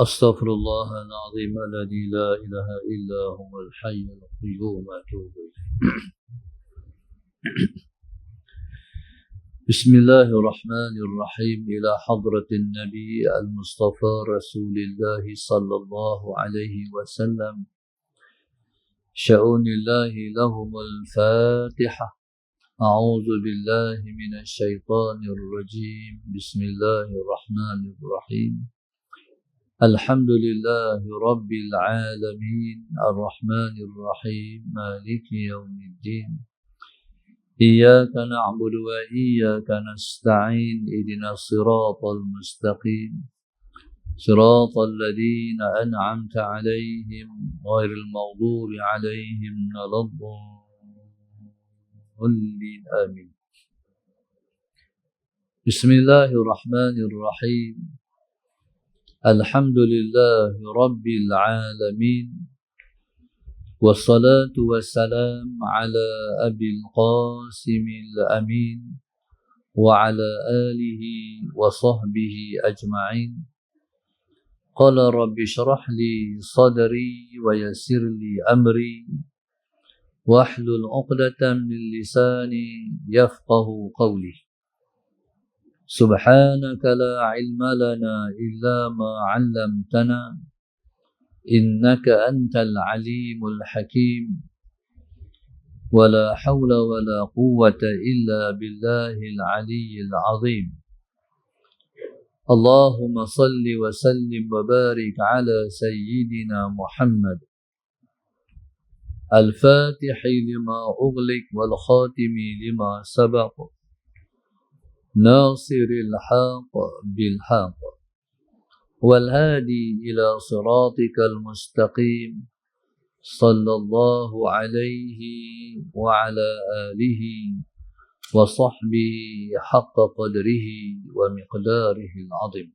أستغفر الله العظيم الذي لا إله إلا هو الحي القيوم أتوب إليه. بسم الله الرحمن الرحيم. إلى حضرة النبي المصطفى رسول الله صلى الله عليه وسلم. شؤون الله لهم الفاتحة. أعوذ بالله من الشيطان الرجيم. بسم الله الرحمن الرحيم. الحمد لله رب العالمين الرحمن الرحيم مالك يوم الدين. إياك نعبد وإياك نستعين. اهدنا الصراط المستقيم صراط الذين أنعمت عليهم غير المغضوب عليهم ولا الضالين آمين. بسم الله الرحمن الرحيم. الحمد لله رب العالمين والصلاة والسلام على أبي القاسم الأمين وعلى آله وصحبه أجمعين. قال رب اشرح لي صدري ويسر لي أمري واحلل عقدة من لساني يفقه قولي. سبحانك لا علم لنا إلا ما علمتنا إنك أنت العليم الحكيم. ولا حول ولا قوة إلا بالله العلي العظيم. اللهم صل وسلم وبارك على سيدنا محمد الفاتح لما أغلق والخاتم لما سبق ناصر الحق بالحق والهادي إلى صراطك المستقيم صلى الله عليه وعلى آله وصحبه حق قدره ومقداره العظيم.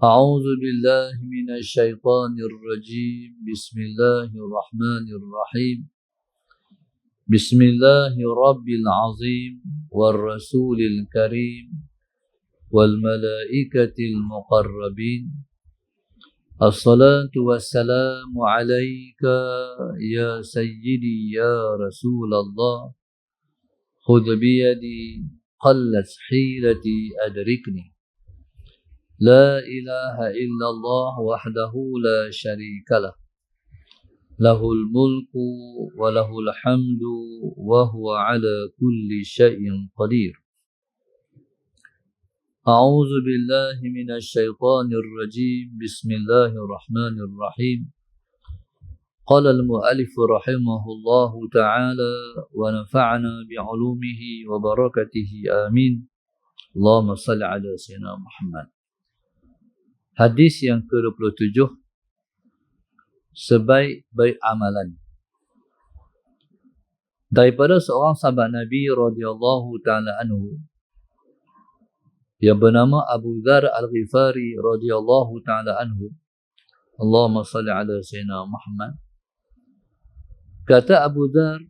أعوذ بالله من الشيطان الرجيم. بسم الله الرحمن الرحيم. بسم الله رب العظيم والرسول الكريم والملائكة المقربين. الصلاة والسلام عليك يا سيدي يا رسول الله. خذ بيدي قلت حيلتي أدركني. لا إله إلا الله وحده لا شريك له. له الملك وله الحمد وهو على كل شيء قدير. أعوذ بالله من الشيطان الرجيم. بسم الله الرحمن الرحيم. قال المؤلف رحمه الله تعالى ونفعنا بعلومه وبركته آمين. اللهم صل على سيدنا محمد. Hadis yang ke-27. Sebaik-baik amalan. Daripada seorang sahabat Nabi radhiyallahu taala anhu yang bernama Abu Dzar Al-Ghifari radhiyallahu taala anhu. Allahumma salli ala sayyidina Muhammad. Kata Abu Dzar,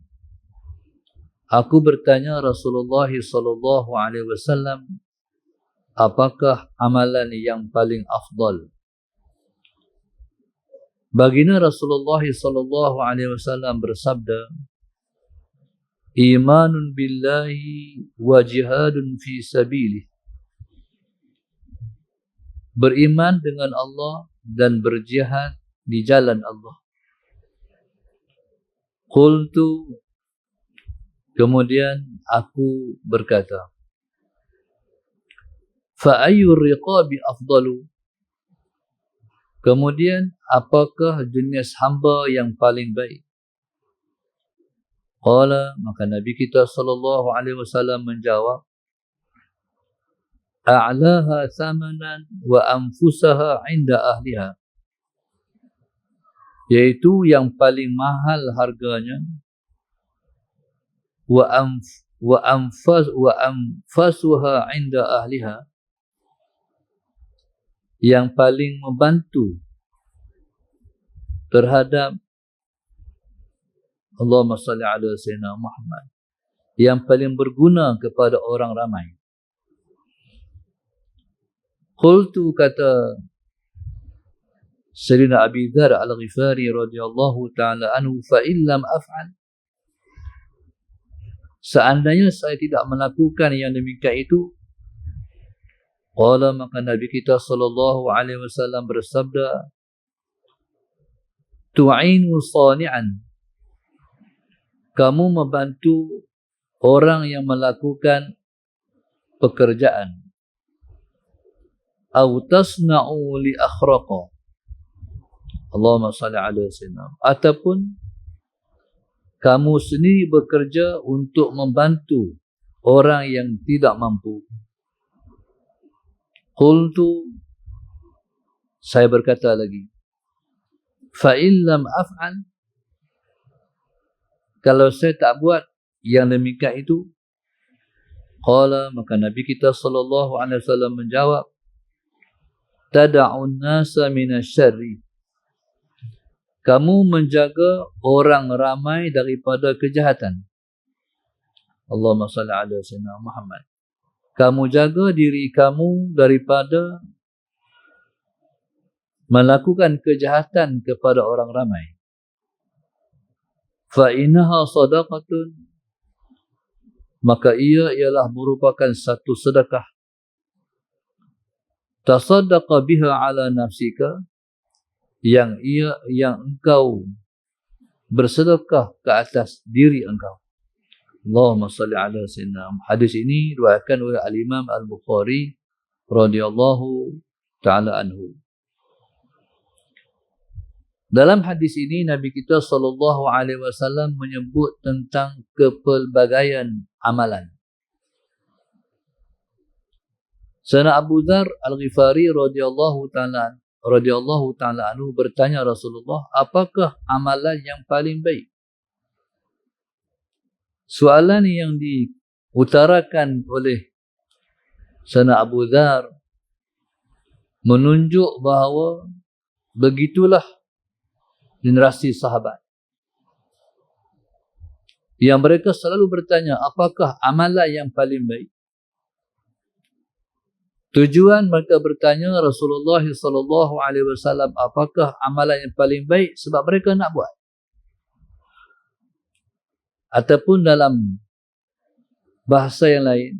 aku bertanya Rasulullah sallallahu alaihi wasallam, apakah amalan yang paling afdal? Baginda Rasulullah sallallahu alaihi wasallam bersabda, imanun billahi wa jihadun fi sabilih. Beriman dengan Allah dan berjihad di jalan Allah. Qultu, kemudian aku berkata, fa ayyur riqabi afdalu? Kemudian apakah jenis hamba yang paling baik? Qala, maka Nabi kita sallallahu alaihi wasallam menjawab, a'laha thamanan wa anfusaha 'inda ahliha. Yaitu yang paling mahal harganya, wa anfasuha 'inda ahliha, yang paling membantu terhadap Allahumma salli ala sayyidina Muhammad, yang paling berguna kepada orang ramai. Qultu, kata Sayyidina Abi Dzar Al-Ghifari radhiyallahu ta'ala anhu, fa illam af'al, seandainya saya tidak melakukan yang demikian itu, qala, maka Nabi kita sallallahu alaihi wasallam bersabda, tu'inu sani'an, kamu membantu orang yang melakukan pekerjaan, au tasna'u li akhraqa, Allahumma salli ala sayyidina, ataupun kamu sendiri bekerja untuk membantu orang yang tidak mampu. Qultu, saya berkata lagi, fa illam af'al, kalau saya tak buat yang demikian itu, qala, maka Nabi kita sallallahu alaihi wasallam menjawab, tada'un nasa minasyarri, kamu menjaga orang ramai daripada kejahatan. Allahumma salli ala sayyidina Muhammad. Kamu jaga diri kamu daripada melakukan kejahatan kepada orang ramai. Fa innaha sadaqatun, maka ia ialah merupakan satu sedekah. Tasaddaqa biha ala nafsika, yang engkau bersedekah ke atas diri engkau. Allahumma salli ala sayyidina. Hadis ini diriwayatkan oleh Al-Imam Al-Bukhari radhiyallahu ta'ala anhu. Dalam hadis ini Nabi kita sallallahu alaihi wasallam menyebut tentang kepelbagaian amalan. Sayyidina Abu Dzar Al-Ghifari radhiyallahu ta'ala anhu bertanya Rasulullah, apakah amalan yang paling baik? Soalan yang diutarakan oleh Sayyidina Abu Dzar menunjuk bahawa begitulah generasi sahabat, yang mereka selalu bertanya, apakah amalan yang paling baik? Tujuan mereka bertanya Rasulullah sallallahu alaihi wasallam, apakah amalan yang paling baik, sebab mereka nak buat. Ataupun dalam bahasa yang lain,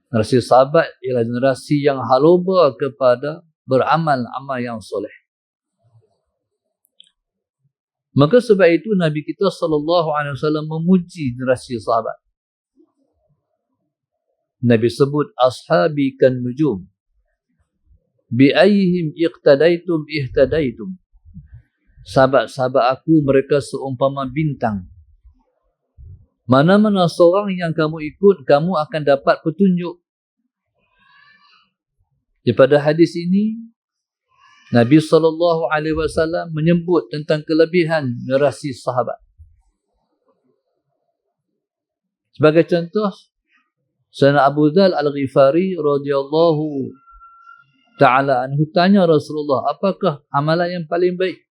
generasi sahabat ialah generasi yang haluba kepada beramal-amal yang soleh. Maka sebab itu Nabi kita sallallahu alaihi wasallam memuji generasi sahabat. Nabi sebut, ashabi kan nujum, bi ayyihim iqtadaitum ihtadaitum. Sahabat-sahabat aku mereka seumpama bintang. Mana-mana seorang yang kamu ikut, kamu akan dapat petunjuk. Daripada hadis ini, Nabi SAW menyebut tentang kelebihan generasi sahabat. Sebagai contoh, Sayyidina Abu Dzar Al-Ghifari radhiyallahu ta'ala anhu tanya Rasulullah, apakah amalan yang paling baik?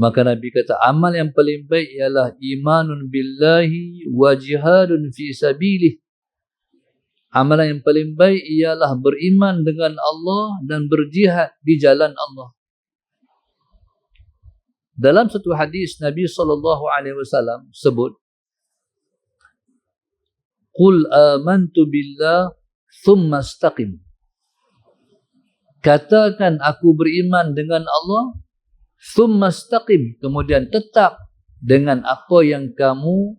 Maka Nabi kata, amal yang paling baik ialah imanun billahi wa jihadun fi sabilih. Amalan yang paling baik ialah beriman dengan Allah dan berjihad di jalan Allah. Dalam satu hadis Nabi SAW sebut, Qul amantu billah thumma istaqim. Katakan aku beriman dengan Allah, thumma istaqim, kemudian tetap dengan apa yang kamu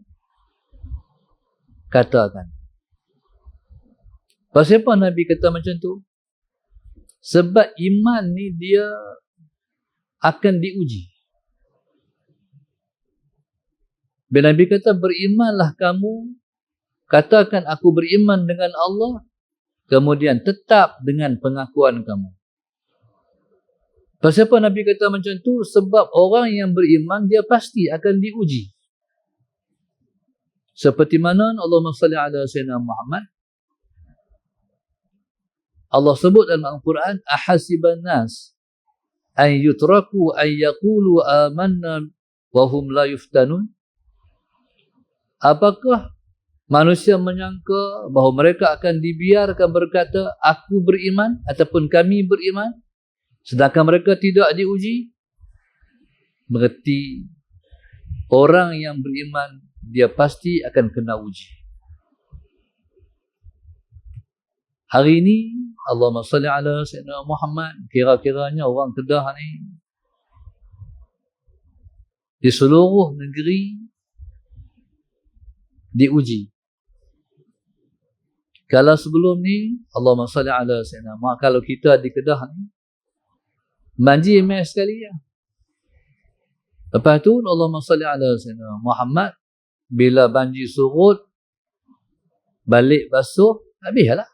katakan. Pasal apa Nabi kata macam tu? Sebab iman ni dia akan diuji. Bila Nabi kata berimanlah kamu, katakan aku beriman dengan Allah, kemudian tetap dengan pengakuan kamu. Pasal apa Nabi kata macam tu? Sebab orang yang beriman dia pasti akan diuji. Seperti mana Allahumma salli ala sayyidina Muhammad, Allah sebut dalam Al-Quran, ahasiban nas an yutraku an yaqulu amanna wa hum la yuftanun. Apakah Manusia menyangka bahawa mereka akan dibiarkan berkata, aku beriman ataupun kami beriman, sedangkan mereka tidak diuji. Berarti orang yang beriman, dia pasti akan kena uji. Hari ini, Allahumma salli ala Sayyidina Muhammad, kira-kiranya orang Kedah ni, di seluruh negeri, diuji. Kalau sebelum ni, Allahumma salli ala Sayyidina Muhammad, kalau kita di Kedah ni, banjir mes sekali ya. Lepas tu, Allahumma salli ala Sayyidina Muhammad, bila banjir surut, balik basuh, habislah.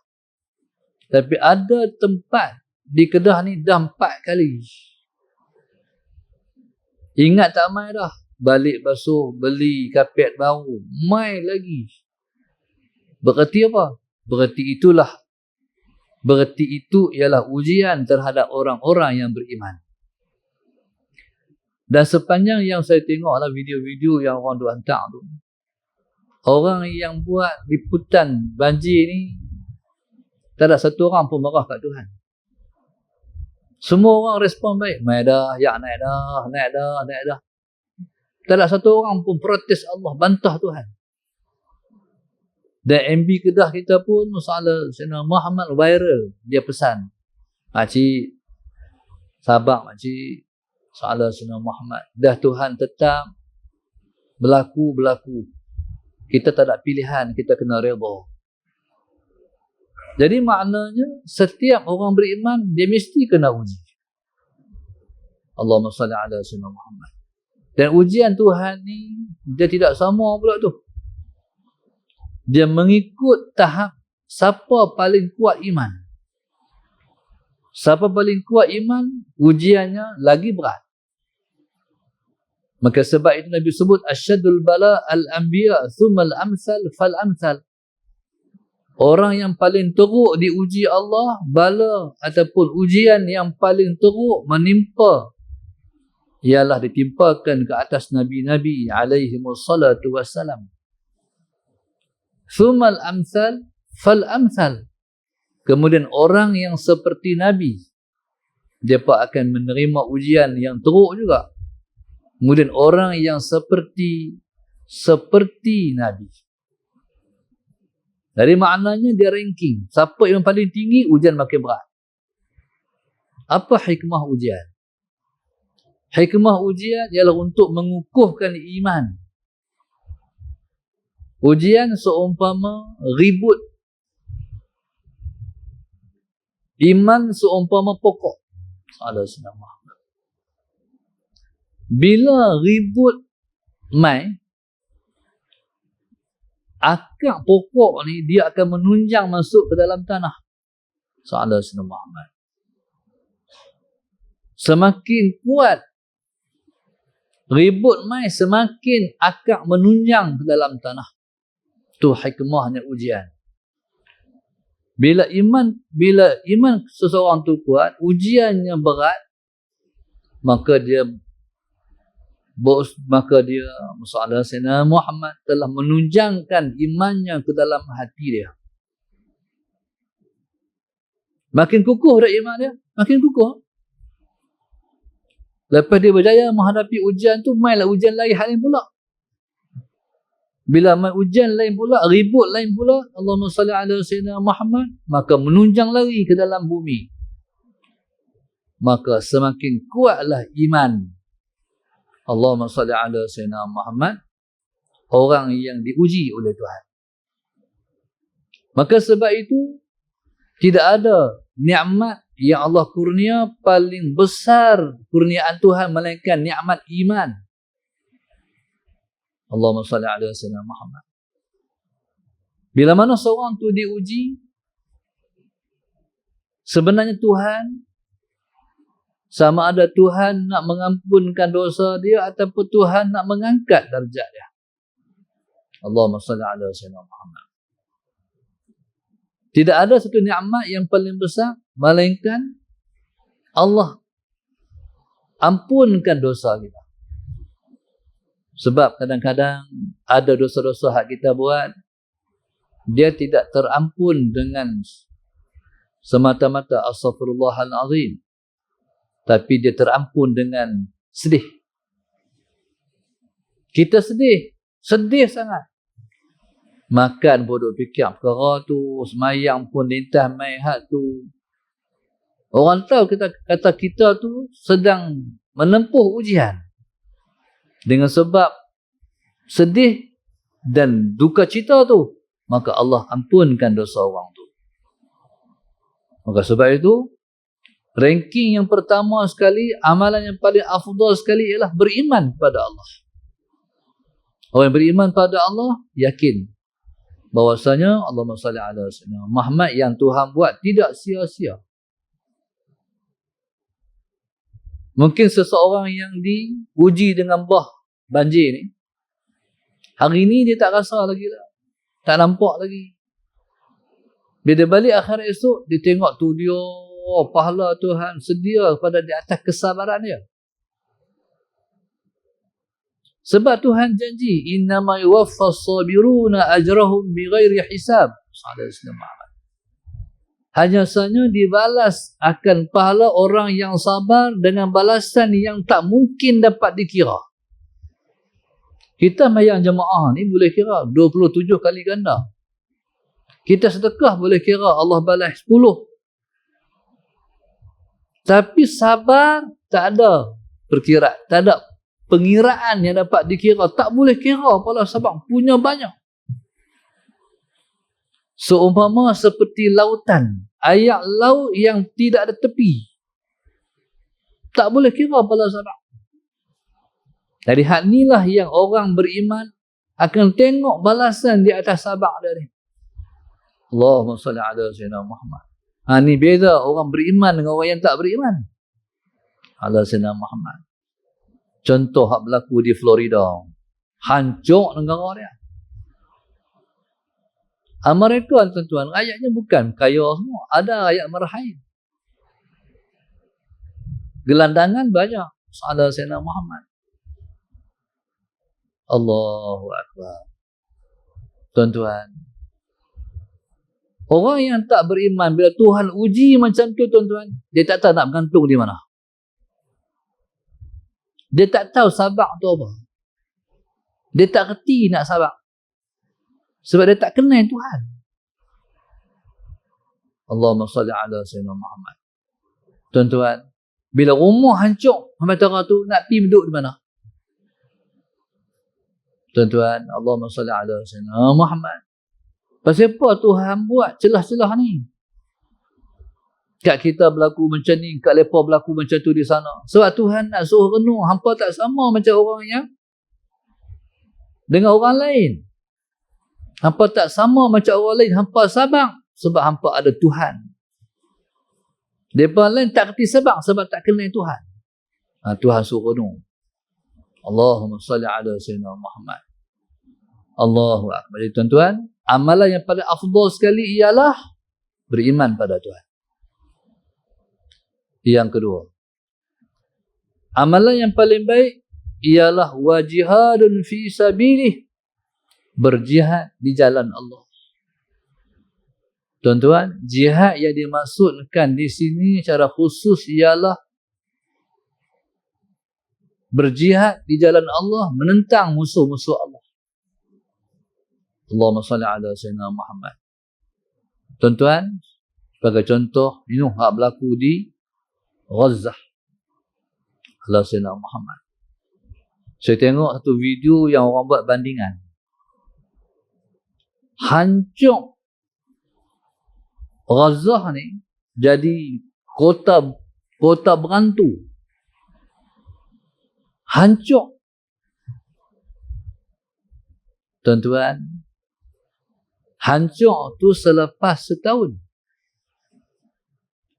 Tapi ada tempat di Kedah ni dah 4 kali. Ingat tak mai dah. Balik basuh, beli kapet baru, mai lagi. Berarti apa? Berarti itu ialah ujian terhadap orang-orang yang beriman. Dan sepanjang yang saya tengoklah video-video yang orang duk hantar tu, orang yang buat liputan banjir ni, tak ada satu orang pun marah kat Tuhan. Semua orang respon baik. Mai dah, ya naik dah. Tak ada satu orang pun protes Allah, bantah Tuhan. Dan MB Kedah kita pun, masalah Sayyidina Muhammad viral. Dia pesan, makcik, sabar makcik, masalah Sayyidina Muhammad. Dah Tuhan tetap berlaku. Kita tak ada pilihan, kita kena redha. Jadi maknanya setiap orang beriman dia mesti kena uji. Allahumma salli ala Sayyidina Muhammad. Dan ujian Tuhan ni dia tidak sama pula tu. Dia mengikut tahap siapa paling kuat iman. Siapa paling kuat iman, ujiannya lagi berat. Maka sebab itu Nabi sebut asyadul bala al-anbiya thumma al-amsal fal-amsal. Orang yang paling teruk diuji Allah, bala ataupun ujian yang paling teruk menimpa, ialah ditimpakan ke atas Nabi-Nabi alaihi wassalatu wassalam. Thummal amsal fal amsal. Kemudian orang yang seperti Nabi, dia pun akan menerima ujian yang teruk juga. Kemudian orang yang seperti Nabi. Dari maknanya dia ranking. Siapa yang paling tinggi, ujian makin berat. Apa hikmah ujian? Hikmah ujian ialah untuk mengukuhkan iman. Ujian seumpama ribut. Iman seumpama pokok. Salah senama. Bila ribut mai, akar pokok ni dia akan menunjang masuk ke dalam tanah. Salah senama. Semakin kuat ribut mai, semakin akar menunjang ke dalam tanah. Itu hikmahnya ujian. Bila iman seseorang tu kuat, ujiannya berat, maka dia masalah Sayyidina Muhammad telah menunjangkan imannya ke dalam hati dia. Makin kukuh dah iman dia, makin kukuh. Lepas dia berjaya menghadapi ujian tu, mainlah ujian lain hal lain pula. Bila main ujian lain pula, ribut lain pula, Allahumma salli ala Sayyidina Muhammad, maka menunjang lagi ke dalam bumi. Maka semakin kuatlah iman. Allahumma salli ala Sayyidina Muhammad, orang yang diuji oleh Tuhan. Maka sebab itu, tidak ada nikmat yang Allah kurnia paling besar kurniaan Tuhan melainkan nikmat iman. Allahumma salli ala Sayyidina Muhammad. Bila mana seorang tu diuji, sebenarnya Tuhan, sama ada Tuhan nak mengampunkan dosa dia ataupun Tuhan nak mengangkat darjat dia. Allahumma salli ala Sayyidina Muhammad. Tidak ada satu nikmat yang paling besar melainkan Allah ampunkan dosa kita. Sebab kadang-kadang ada dosa-dosa hak kita buat, dia tidak terampun dengan semata-mata astaghfirullahalazim, tapi dia terampun dengan sedih. Kita sedih sangat. Makan pun duk fikir perkara tu, semayang pun lintah mai hak tu. Orang tahu kata kita tu sedang menempuh ujian dengan sebab sedih dan duka cita tu, maka Allah ampunkan dosa orang tu. Maka sebab itu, ranking yang pertama sekali, amalan yang paling afdal sekali ialah beriman kepada Allah. Orang yang beriman pada Allah yakin bahwasanya Allahumma salli ala sayyidina Muhammad yang Tuhan buat tidak sia-sia. Mungkin seseorang yang diuji dengan banjir ni, hari ni dia tak rasa lagi lah, tak nampak lagi. Bila dia balik akhirat esok, dia tengok tu dia, pahala Tuhan sedia pada di atas kesabaran dia. Sebab Tuhan janji, innama yuwaffas sabiruna ajrahum bighairi hisab. Hanya saja dibalas akan pahala orang yang sabar dengan balasan yang tak mungkin dapat dikira. Kita mayang jemaah ni boleh kira 27 kali ganda. Kita sedekah boleh kira Allah balas 10. Tapi sabar tak ada perkiraan, tak ada pengiraan yang dapat dikira. Tak boleh kira pula sabar punya banyak. Seumpama seperti lautan, air laut yang tidak ada tepi. Tak boleh kira pula sabar. Dari hal inilah yang orang beriman akan tengok balasan di atas sabar dia ni. Allahumma salli ala sayyidina Muhammad. Ni beza orang beriman dengan orang yang tak beriman. Ala sayyidina Muhammad. Contoh hak berlaku di Florida. Hancur negara dia. Amerika tuan-tuan, rakyatnya bukan kaya semua. Ada rakyat merhain. Gelandangan banyak. Ala sayyidina Muhammad. Allahu Akbar. Tuan-tuan, orang yang tak beriman, bila Tuhan uji macam tu tuan-tuan, dia tak tahu nak bergantung di mana. Dia tak tahu sabar tu apa. Dia tak reti nak sabar. Sebab dia tak kenal Tuhan. Allahumma salli ala sayyidina Muhammad. Tuan-tuan, bila rumah hancur, Muhammad tu nak pergi duduk di mana? Tuan-tuan, Allahumma salli ala sayyidina Muhammad. Pasal apa Tuhan buat celah-celah ni? Kat kita berlaku macam ni, kat mereka berlaku macam tu di sana. Sebab Tuhan nak suruh renung, hampa tak sama macam orang yang dengan orang lain. Hampa tak sama macam orang lain, hampa sabar sebab hampa ada Tuhan. Mereka lain tak kerti sabar sebab tak kenal Tuhan. Tuhan suruh renung. Allahumma salli ala sayyidina Muhammad. Allahu Akbar. Jadi tuan-tuan, amalan yang paling afdal sekali ialah beriman pada Tuhan. Yang kedua, amalan yang paling baik ialah wajihadun fi sabilih, berjihad di jalan Allah. Tuan-tuan, jihad yang dimaksudkan di sini secara khusus ialah berjihad di jalan Allah menentang musuh-musuh Allah. Allahumma salli ala sayyidina Muhammad. Tuan-tuan, sebagai contoh, ini hak berlaku di Gaza. Ala sayyidina Muhammad. Saya tengok satu video yang orang buat bandingan. Hancur Gaza ni jadi kota berantu. Hancur. Tuan-tuan, hancur tu selepas setahun.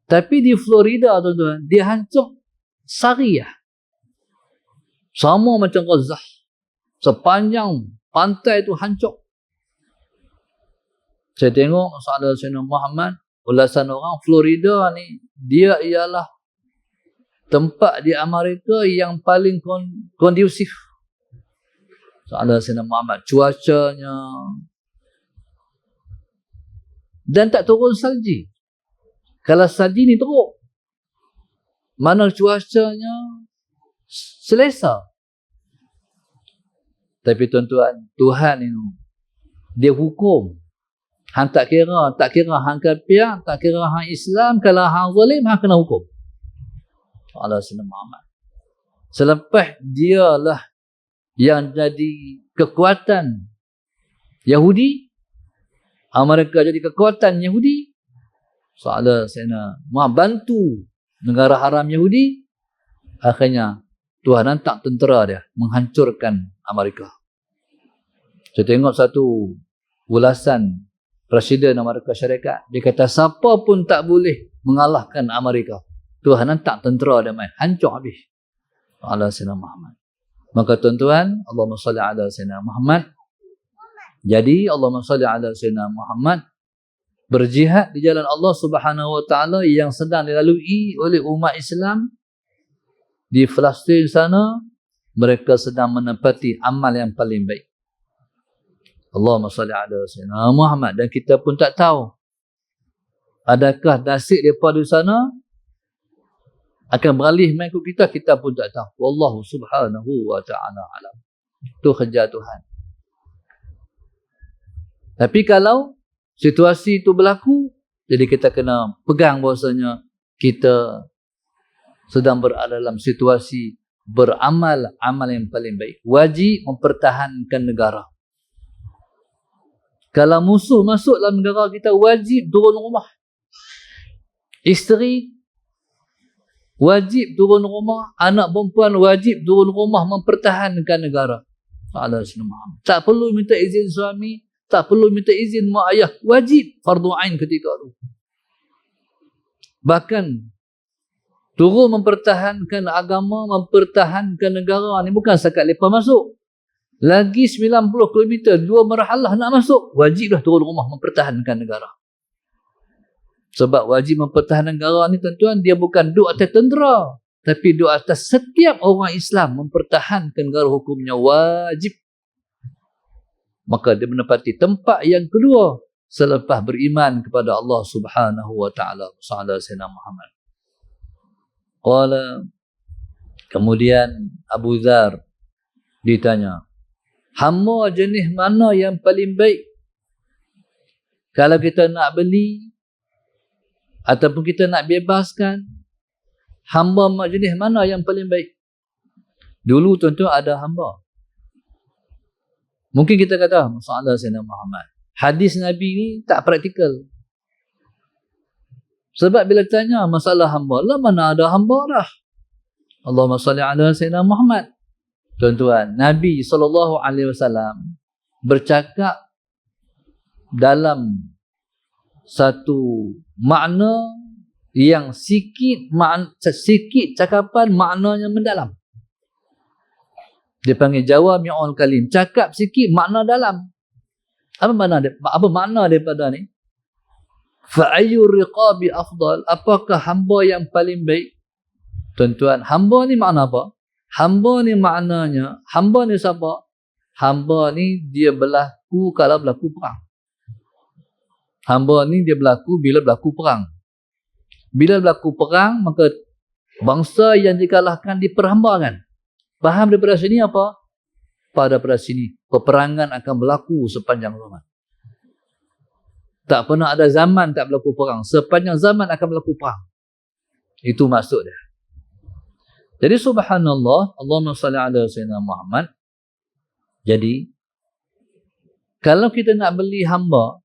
Tapi di Florida tuan-tuan, dia hancur sehariah. Sama macam Gaza. Sepanjang pantai tu hancur. Saya tengok Saudara Sayyidina Muhammad, ulasan orang Florida ni, dia ialah tempat di Amerika yang paling kondusif. Saudara Sayyidina Muhammad, cuacanya, Dan tak turun salji. Kalau salji ni teruk, mana cuacanya selesa. Tapi tuan-tuan, Tuhan ini dia hukum. Hang tak kira hang kafir, tak kira hang Islam, kalau hang zalim hang kena hukum. Allah Sayyidina Muhammad. Selepas dialah yang jadi kekuatan Yahudi, Amerika jadi kekuatan Yahudi, soalnya Sayyidina Muhammad bantu negara haram Yahudi, akhirnya Tuhan hantar tentera dia menghancurkan Amerika. Saya tengok satu ulasan Presiden Amerika Syarikat, dia kata siapa pun tak boleh mengalahkan Amerika. Tuhan hantar tentera dia main, hancur habis. Allah Sayyidina Muhammad. Maka tuan-tuan, Allahumma salli ala Sayyidina Muhammad. Jadi Allahumma salli ala Sayyidina Muhammad, berjihad di jalan Allah Subhanahu wa taala yang sedang dilalui oleh umat Islam di Palestin sana, mereka sedang menepati amal yang paling baik. Allahumma salli ala Sayyidina Muhammad. Dan kita pun tak tahu adakah nasib mereka di sana akan beralih main ikut kita, kita pun tak tahu. Wallahu subhanahu wa ta'ala alam. Itu kerja Tuhan. Tapi kalau situasi itu berlaku, jadi kita kena pegang bahasanya kita sedang berada dalam situasi beramal amal yang paling baik. Wajib mempertahankan negara. Kalau musuh masuk dalam negara kita, wajib turun rumah. Isteri wajib turun rumah, anak perempuan wajib turun rumah mempertahankan negara. Tak perlu minta izin suami, tak perlu minta izin mak ayah, wajib fardu ain ketika itu. Bahkan turun mempertahankan agama, mempertahankan negara ni bukan sekat lepas masuk. Lagi 90 km, 2 marhalah nak masuk, wajiblah turun rumah mempertahankan negara. Sebab wajib mempertahankan negara ni tuan-tuan, dia bukan duk atas tentera, tapi duk atas setiap orang Islam mempertahankan negara hukumnya, wajib. Maka dia menepati tempat yang kedua selepas beriman kepada Allah Subhanahu wa taala. Sallallahu Sayyidina Muhammad. Qala, kemudian Abu Dzar ditanya, hamba jenis mana yang paling baik kalau kita nak beli ataupun kita nak bebaskan? Hamba jenis mana yang paling baik? Dulu tuan-tuan ada hamba. Mungkin kita kata masalah Sayyidina Muhammad, hadis Nabi ni tak praktikal. Sebab bila tanya masalah hamba, lah mana ada hamba dah. Allahumma salli ala Sayyidina Muhammad. Tuan-tuan, Nabi SAW bercakap dalam satu makna yang sikit cakapan maknanya mendalam. Dia panggil jawami'ul kalim, cakap sikit makna dalam. Apa makna daripada ni? Fa ayyur riqabi afdal, apakah hamba yang paling baik? Tuan-tuan, hamba ni makna apa? Hamba ni maknanya, hamba ni siapa? Hamba ni dia berlaku kalau berlaku perang. Hamba ni dia berlaku bila berlaku perang. Bila berlaku perang, maka bangsa yang dikalahkan diperhambakan. Faham daripada sini apa? Pada sini, peperangan akan berlaku sepanjang zaman. Tak pernah ada zaman tak berlaku perang. Sepanjang zaman akan berlaku perang. Itu maksud dia. Jadi subhanallah, Allahumma salli ala Sayyidina Muhammad. Jadi, kalau kita nak beli hamba,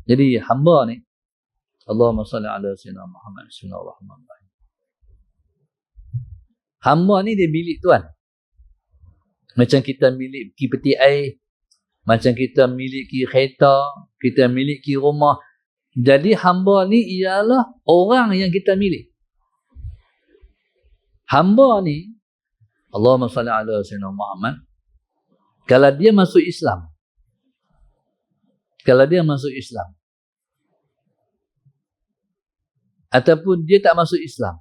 jadi hamba ni, Allahumma salli ala Sayyidina Muhammad. Bismillahirrahmanirrahim. Hamba ni dia milik Tuhan. Macam kita miliki peti air, macam kita miliki kereta, kita miliki rumah. Jadi hamba ni ialah orang yang kita milik. Hamba ni, Allahumma salli ala Sayyidina Muhammad, kalau dia masuk Islam, ataupun dia tak masuk Islam,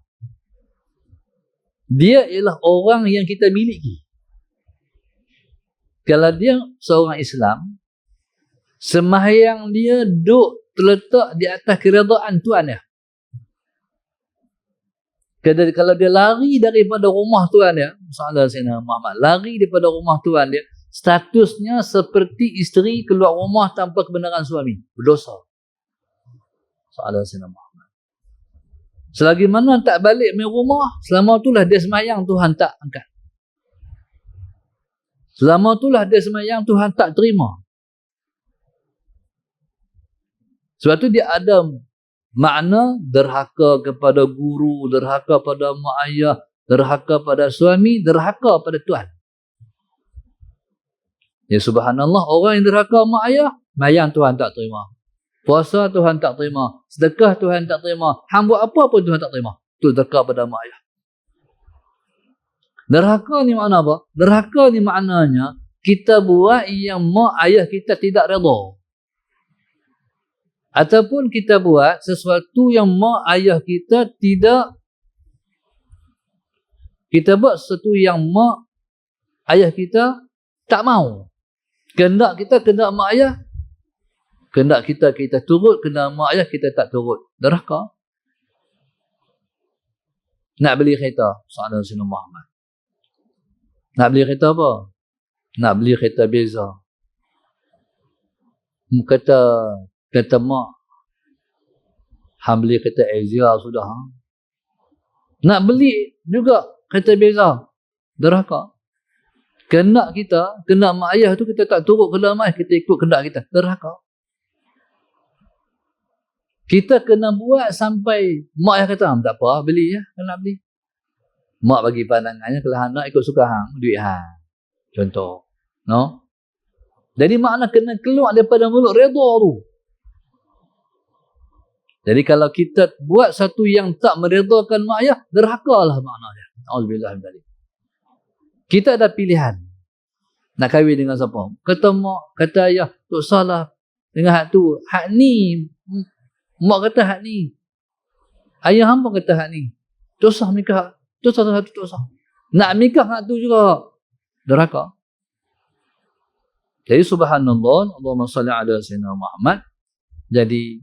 dia ialah orang yang kita miliki. Kalau dia seorang Islam, Sembahyang dia duduk terletak di atas keredaan Tuhan dia. Kalau dia lari daripada rumah Tuhan dia, Saudara Sayyidina Muhammad, lari daripada rumah Tuhan dia, statusnya seperti isteri keluar rumah tanpa kebenaran suami. Berdosa. Saudara Sayyidina Muhammad. Selagi mana tak balik ke rumah, selama itulah dia sembahyang, Tuhan tak angkat. Selama itulah dia sembahyang, Tuhan tak terima. Sebab tu dia ada makna derhaka kepada guru, derhaka pada mak ayah, derhaka pada suami, derhaka pada Tuhan. Ya subhanallah, orang yang derhaka mak ayah, sembahyang Tuhan tak terima. Puasa Tuhan tak terima. Sedekah Tuhan tak terima. Hamba apa pun Tuhan tak terima. Itu derhaka pada mak ayah. Derhaka ni makna apa? Derhaka ni maknanya kita buat yang mak ayah kita tidak redha. Ataupun kita buat sesuatu yang mak ayah kita tidak, kita buat sesuatu yang mak ayah kita tak mau. Kehendak kita, kehendak mak ayah, kehendak kita, kita turut, kehendak mak ayah kita tak turut. Derhaka. Nak beli kereta, Saudara Sayyidina Muhammad. Nak beli kereta apa? Nak beli kereta beza. Kata mak, hang beli kereta Asia sudah. Nak beli juga kereta beza. Derhaka. Kehendak kita, kehendak mak ayah tu kita tak turut kehendak mak ayah, kita ikut kehendak kita. Derhaka. Kita kena buat sampai mak ayah kata, tak apa, beli ya, nak beli. Mak bagi pandangannya, kalau hang nak ikut suka hang, duit hang. Contoh. No? Jadi makna kena keluar daripada mulut redha tu. Jadi kalau kita buat satu yang tak meredakan mak ayah, derhakalah maknanya. Auzubillah min dzalik. Kita ada pilihan. Nak kahwin dengan siapa? Kata mak, kata ayah, tak salah dengan hak tu. Hak ni. Mak kata hak ni. Ayah hamba kata hak ni. Tak sah nikah. Tak sah satu, tak sah. Nak nikah hak tu juga. Derhaka. Jadi subhanallah, Allahumma salli ala sayyidina Muhammad. Jadi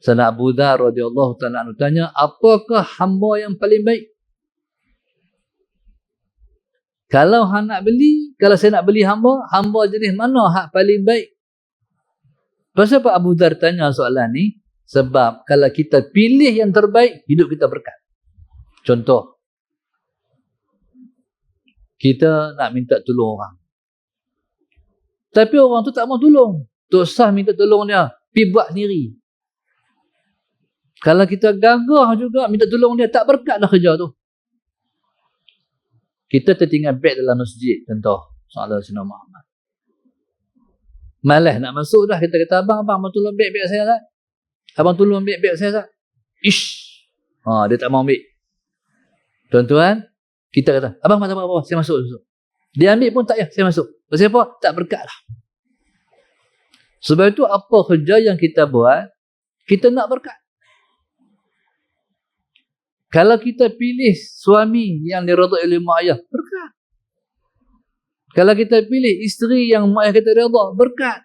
Sayyidina Abu Dzar radhiyallahu ta'ala anhu tanya, apakah hamba yang paling baik? Kalau hang nak beli, kalau saya nak beli hamba, hamba jenis mana hak paling baik? Pasal apa Abu Dzar tanya soalan ni? Sebab kalau kita pilih yang terbaik, hidup kita berkat. Contoh, kita nak minta tolong orang. Tapi orang tu tak mau tolong. Tak sah minta tolong dia. Pergi buat sendiri. Kalau kita gagah juga minta tolong dia, tak berkat dah kerja tu. Kita tertinggal beg dalam masjid, contoh. Saudara Sayyidina Muhammad. Malas nak masuk dah. Kita kata, abang tolong beg saya tak? Abang tolong ambil beg saya tak? Ish. Dia tak mau ambil. Tuan-tuan, kita kata, abang tak apa-apa, saya masuk. Dia ambil pun tak payah, saya masuk. Pasal apa? Tak berkat lah. Sebab itu apa kerja yang kita buat, kita nak berkat. Kalau kita pilih suami yang diredha oleh mak ayah, berkat. Kalau kita pilih isteri yang mak ayah kita redha, berkat.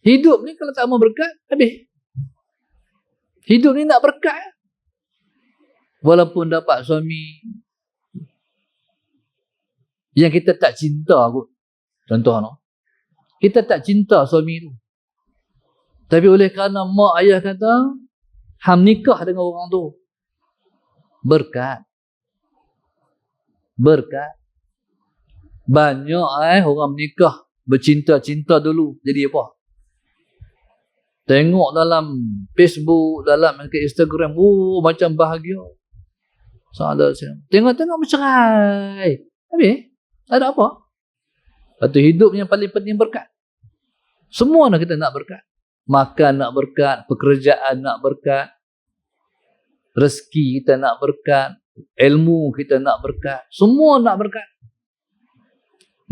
Hidup ni kalau tak mau berkat, habis. Hidup ni nak berkat. Walaupun dapat suami yang kita tak cinta kot. Contoh no. Kita tak cinta suami tu. Tapi oleh kerana mak ayah kata, ham nikah dengan orang tu. Berkat. Berkat. Banyak orang menikah bercinta-cinta dulu. Jadi apa? Tengok dalam Facebook, dalam Instagram, macam bahagia. Salah saya. Tengok-tengok bercerai. Habis, ada apa? Lepas hidup yang paling penting berkat. Semua nak kita nak berkat. Makan nak berkat, pekerjaan nak berkat, rezeki kita nak berkat, ilmu kita nak berkat, semua nak berkat.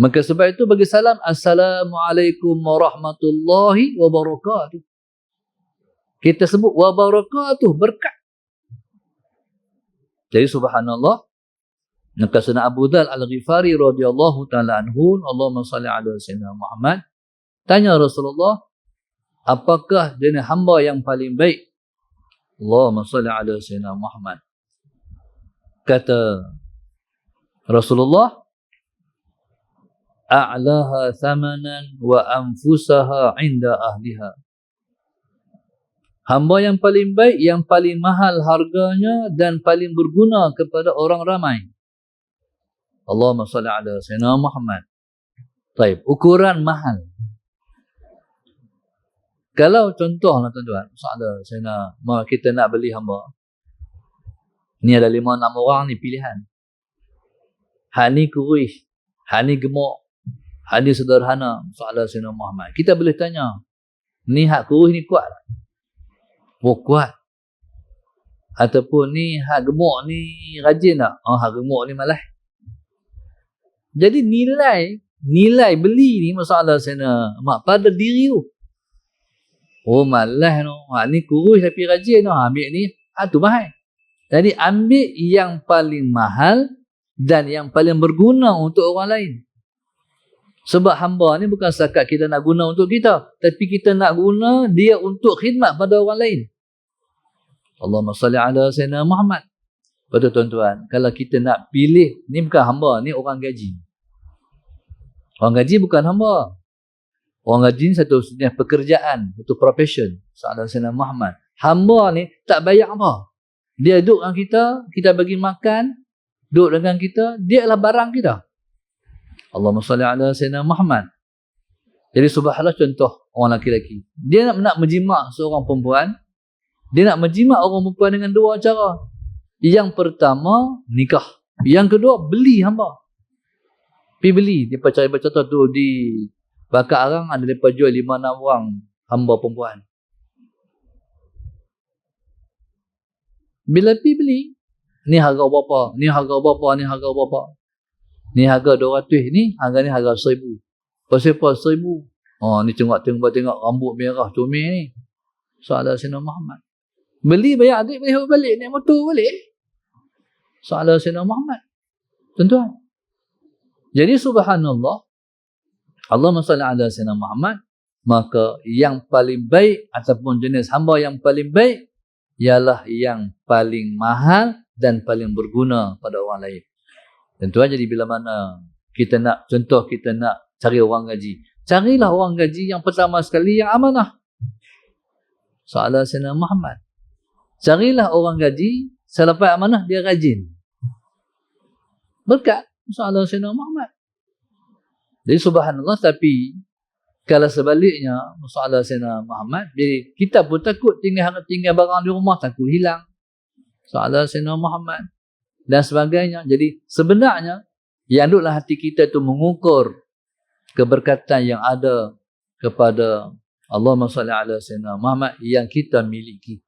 Maka sebab itu bagi salam, Assalamualaikum warahmatullahi wabarakatuh. Kita sebut wabarakatuh, berkat. Jadi subhanallah, Maka Sayyidina Abu Dzar Al-Ghifari radhiyallahu taala anhu, Allahumma salli ala sayyidina Muhammad, tanya Rasulullah, apakah jenis hamba yang paling baik? Allahumma salli ala sayyidina Muhammad. Kata Rasulullah, a'laha thamanan wa anfusaha 'inda ahliha. Hamba yang paling baik, yang paling mahal harganya dan paling berguna kepada orang ramai. Allahumma salli ala sayyidina Muhammad. Baik, ukuran mahal. Kalau contohlah tuan-tuan, misalnya kita nak beli hamba. Ni ada 5-6 orang ni pilihan. Hak ni kurus, hak ni gemuk, hak ni sederhana, misalnya Sayyidina Muhammad. Kita boleh tanya, ni hak kurus ni kuat tak? Oh, kuat. Ataupun ni hak gemuk ni rajin tak? Oh, hak gemuk ni malas. Jadi nilai beli ni masalah Sayyidina Muhammad pada diri tu. Oh, malas no. Ha, ni kurus tapi rajin no. Ambil ni, tu mahal. Jadi ambil yang paling mahal dan yang paling berguna untuk orang lain. Sebab hamba ni bukan setakat kita nak guna untuk kita, tapi kita nak guna dia untuk khidmat pada orang lain. Allahumma salli ala sayyidina Muhammad. Betul tuan-tuan, kalau kita nak pilih, ni bukan hamba, ni orang gaji. Orang gaji bukan hamba. Orang gaji ni satu jenis pekerjaan, satu profession. Sallallahu alaihi wasallam Muhammad. Hamba ni tak bayar apa. Dia duduk dengan kita, kita bagi makan, duduk dengan kita, dia adalah barang kita. Allahumma salli ala sayyidina Muhammad. Jadi subhanallah, contoh orang lelaki-lelaki. Dia nak menjimak seorang perempuan, dia nak menjimak orang perempuan dengan dua cara. Yang pertama, nikah. Yang kedua, beli hamba. Pergi beli. Dia cari contoh tu di Bakar Arang, ada mereka jual 5-6 orang hamba perempuan. Bila pergi beli, ni harga berapa, ni harga berapa, ni harga berapa. Ni harga 200, ni harga 1,000. Pasal apa 1,000? Oh, ni tengok rambut merah comel ni. Soalan Sayyidina Muhammad. Beli bayar adik boleh balik, naik motor balik. Soalan Sayyidina Muhammad. Tuan-tuan. Jadi subhanallah, Allahumma salli ala sayyidina Muhammad, maka yang paling baik ataupun jenis hamba yang paling baik ialah yang paling mahal dan paling berguna pada orang lain. Tentu saja, jadi bila mana kita nak, contoh kita nak cari orang gaji, carilah orang gaji yang pertama sekali yang amanah. Soalan Sayyidina Muhammad. Carilah orang gaji selepas amanah dia rajin. Berkat soalan Sayyidina Muhammad. Jadi subhanallah, tapi kalau sebaliknya soalan Sayyidina Muhammad, jadi kita pun takut tinggal barang di rumah, takut hilang. Soalan Sayyidina Muhammad dan sebagainya. Jadi sebenarnya yang duduklah hati kita itu mengukur keberkatan yang ada kepada Allahumma salli ala sayyidina Muhammad yang kita miliki.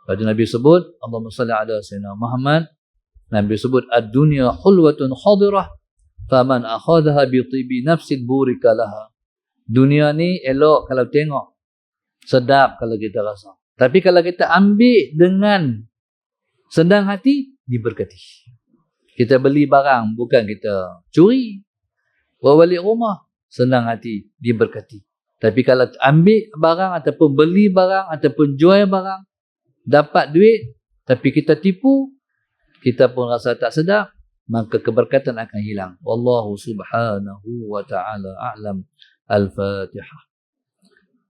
Pada Nabi sebut Allahumma salli ala sayyidina Muhammad, Nabi sebut ad-dunya hulwatun hadirah faman akhadhaha bi tibi nafsin burika laha. Dunia ni elok kalau tengok, sedap kalau kita rasa. Tapi kalau kita ambil dengan senang hati, diberkati. Kita beli barang, bukan kita curi. Bawa balik rumah, senang hati, diberkati. Tapi kalau ambil barang ataupun beli barang ataupun jual barang, dapat duit, tapi kita tipu, kita pun rasa tak sedap, maka keberkatan akan hilang. Wallahu subhanahu wa ta'ala a'lam. Al-Fatihah.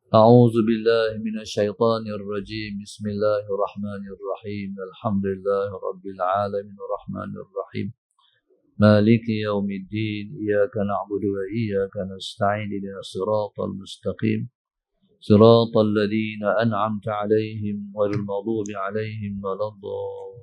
A'udzu billahi minasyaitonir rajim. Bismillahirrahmanirrahim. Alhamdulillahirabbil alamin arrahmanir rahim. Maliki yaumiddin. Iyyaka na'budu wa iyyaka nasta'in. Ihdinas siratal mustaqim. Siratal ladzina an'amta 'alaihim ghairil maghdubi 'alaihim waladdallin.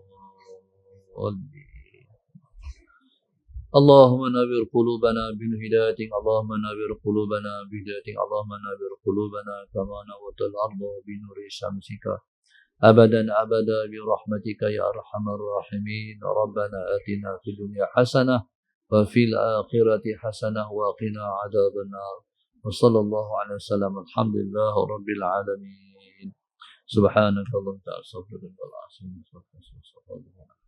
Allahumma nawwir qulubana bil hidayatik. Allahumma nawwir qulubana bil hidayatik. Allahumma nawwir qulubana kama nawwartal arda bi nuri syamsika. Abadan abada bi rahmatika ya arhamar rahimin. Rabbana atina fid dunya hasanah wa fil akhirati hasanah wa qina adzabannar. Wa sallallahu alaihi wasallam. Alhamdulillahi rabbil alamin. Subhanakallahumma wa bihamdika astaghfiruka wa atubu ilaik.